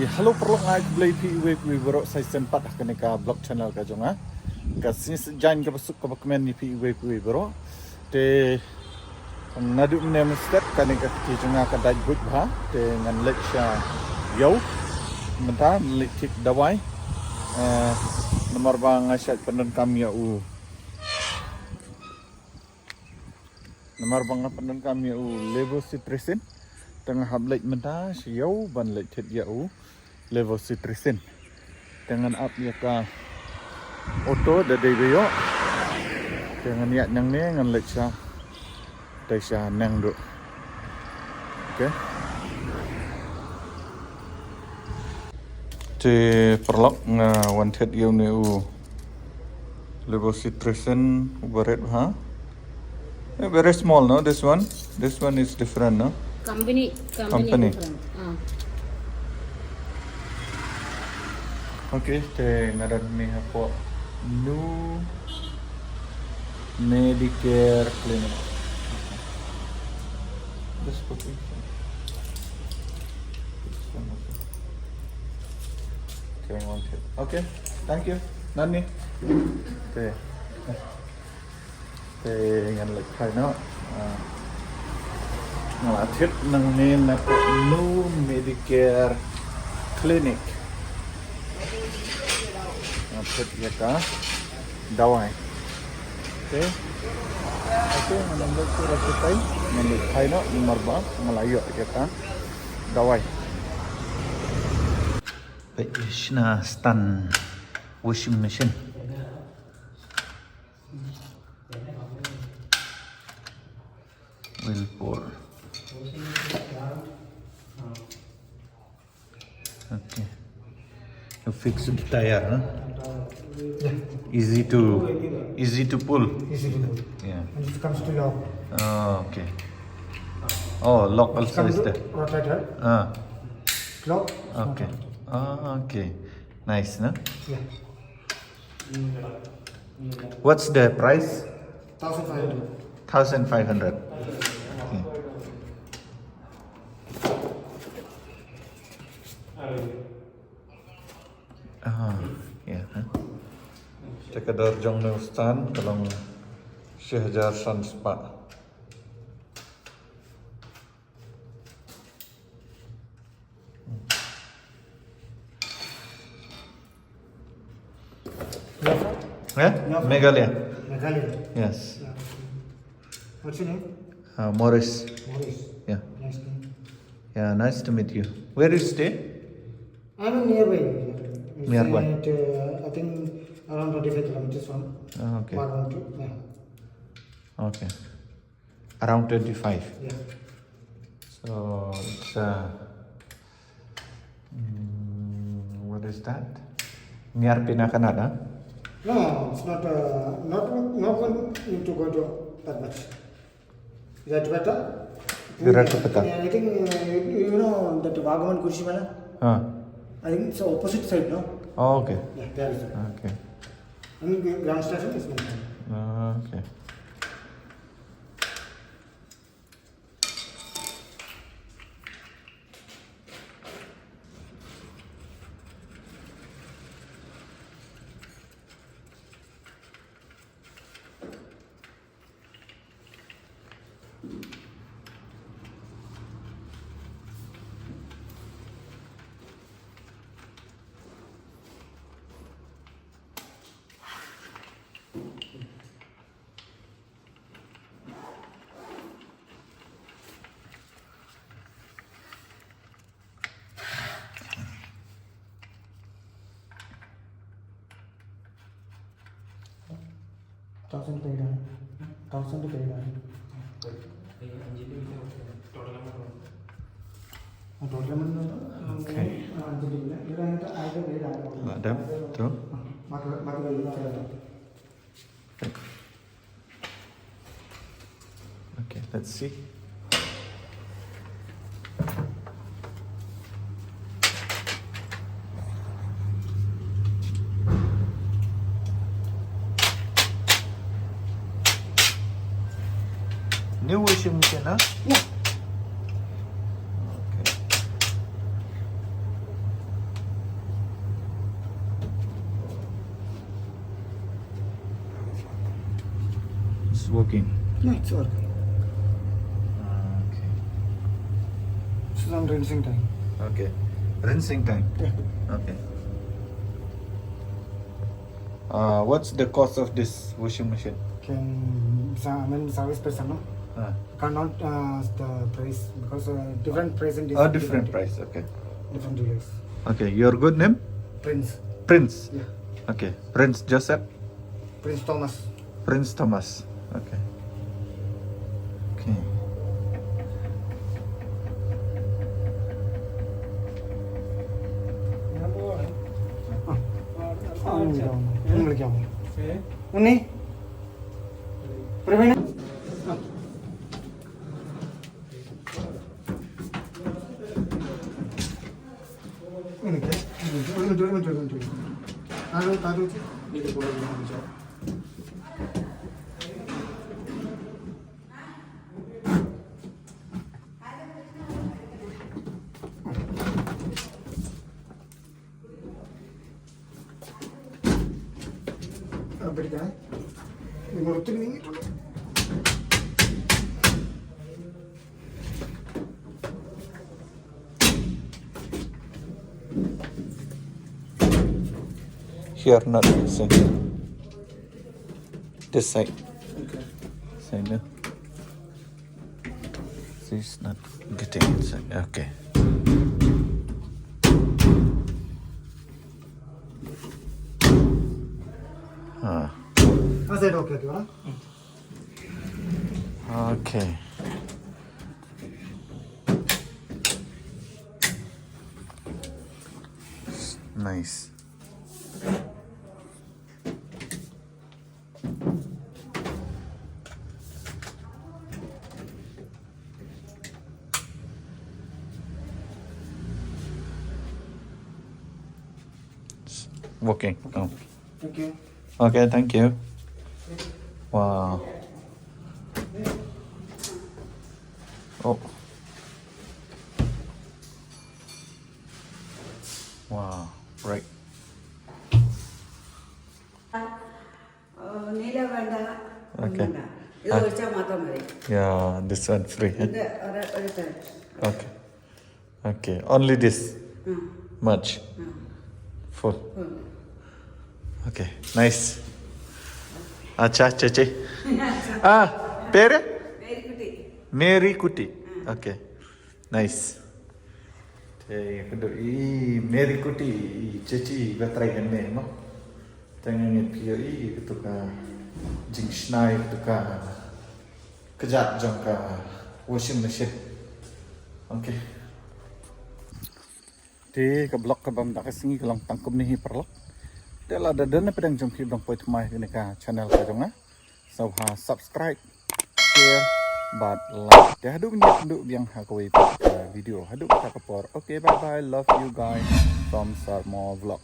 Hello perlu ngai beli PUV bro saya sempat kena ka blog channel ka jonga ka sis jan ka besuk ka komen ni PUV bro te nadu nem step kena ka ti jonga ka dai gut bha te ngan lek sha yo menta lek tik dawai nomor bang asyat penon kami ya u nomor bang penon kami ya u level citizen tengah hablek menta siau ban lek tit ya u level citizen dengan up ya ka auto da dei yo dengan ya nang ne ngan lek sha dai sha nang do okay te perlok nga wanted yo ne u level citizen ubaret ha very small no this one is different no company. Different. Okay, te ngaran mi hapo new Medicare clinic. This book is okay, thank you. Nani? Te ngan lek khai no. Ngalatip nang ni na new Medicare clinic. Ngalatip ya ka dawai. Okay. Okay, menambah surat kita, menambah no nomor bang, Melayu ya ka dawai. Baik, Shina stand washing machine. Wheel pour. Okay. You fix the tire, huh? Yeah. Easy to pull. Easy to pull. Yeah. And it comes to lock. Oh, okay. Oh, lock also is there. Rotator. Lock. Okay. Oh, okay. Nice, no? Yeah. What's the price? 1,500. 1,500. Okay. Ya. Sekadar jong ne ustan kalau Syahjar San Spa. Meghalaya. Meghalaya. Yes. Yeah. What's your name? Morris. Maurice. Yeah. Nice name. Yeah, nice to meet you. Where you stay? I'm nearby. It's Nearby. At, I think around 25 kilometers from Okay. Bha Kum to yeah. Okay. Around 25. Yeah. So it's what is that? Near Pinakanada? No, it's not. Not one need to go to that much. Is that better? Viratapata. Yeah, I think you know that Bhagavan Kurshimala. I think it's the opposite side, no? Oh, okay. Yeah, there is. Okay. I mean, ground station is not. Okay. Thousand paid on. 1,000 paid on. Total amount. Okay. Madam, through. Okay, let's see. New washing machine, huh? Yeah. Okay. it's working. Yeah, it's working. Okay. It's on rinsing time. Okay. Rinsing time. Yeah. Okay. What's the cost of this washing machine? Service person, no? Cannot the price because different price and Different price. Okay. different dealers. Okay. Your good name? Prince. Prince. Yeah. Okay. Prince Joseph. Prince Thomas. Prince Thomas. Okay. Okay. വിളിക്കാമോ ഉണ്ണി പ്രവീണ ഒരു minute പിടിക്കണേ നിങ്ങൾ ഒത്തിരി നീങ്ങിയിട്ടുണ്ട് Here, not this side. This side. Okay. Side. No? See, it's not getting inside. Okay. ആ side okay okay വേണം Okay. Nice. Working. Oh. Thank you Okay, thank you. Wow. Oh. Wow. Right. നീല വേണ്ട Okay. ഇത് ഒഴിച്ചാൽ മാത്രം മതി Yeah, this one free. Eh? ഇത് ഒരു തരം Okay. Okay. Only this much. Full. Okay. Nice. Acha, Chachi. Pere? Marykutty Mary Kuti. Okay. Nice. Mary Kuti, Chachi, batray ganne, no? Tengah pio itu ka jing schnai itu ka Kjat jong ka washing machine. Okay. Ti ka block ka bam dak singi ka lang tangkum ni hi perlok. Tela ada dana pedang jom ki dong poi thmai ni ka channel ka jong so ha subscribe, share, but like. Dah hadu ni nduk biang ha koi video hadu ka kapor. Okay, bye bye. Love you guys from Sarmo vlog.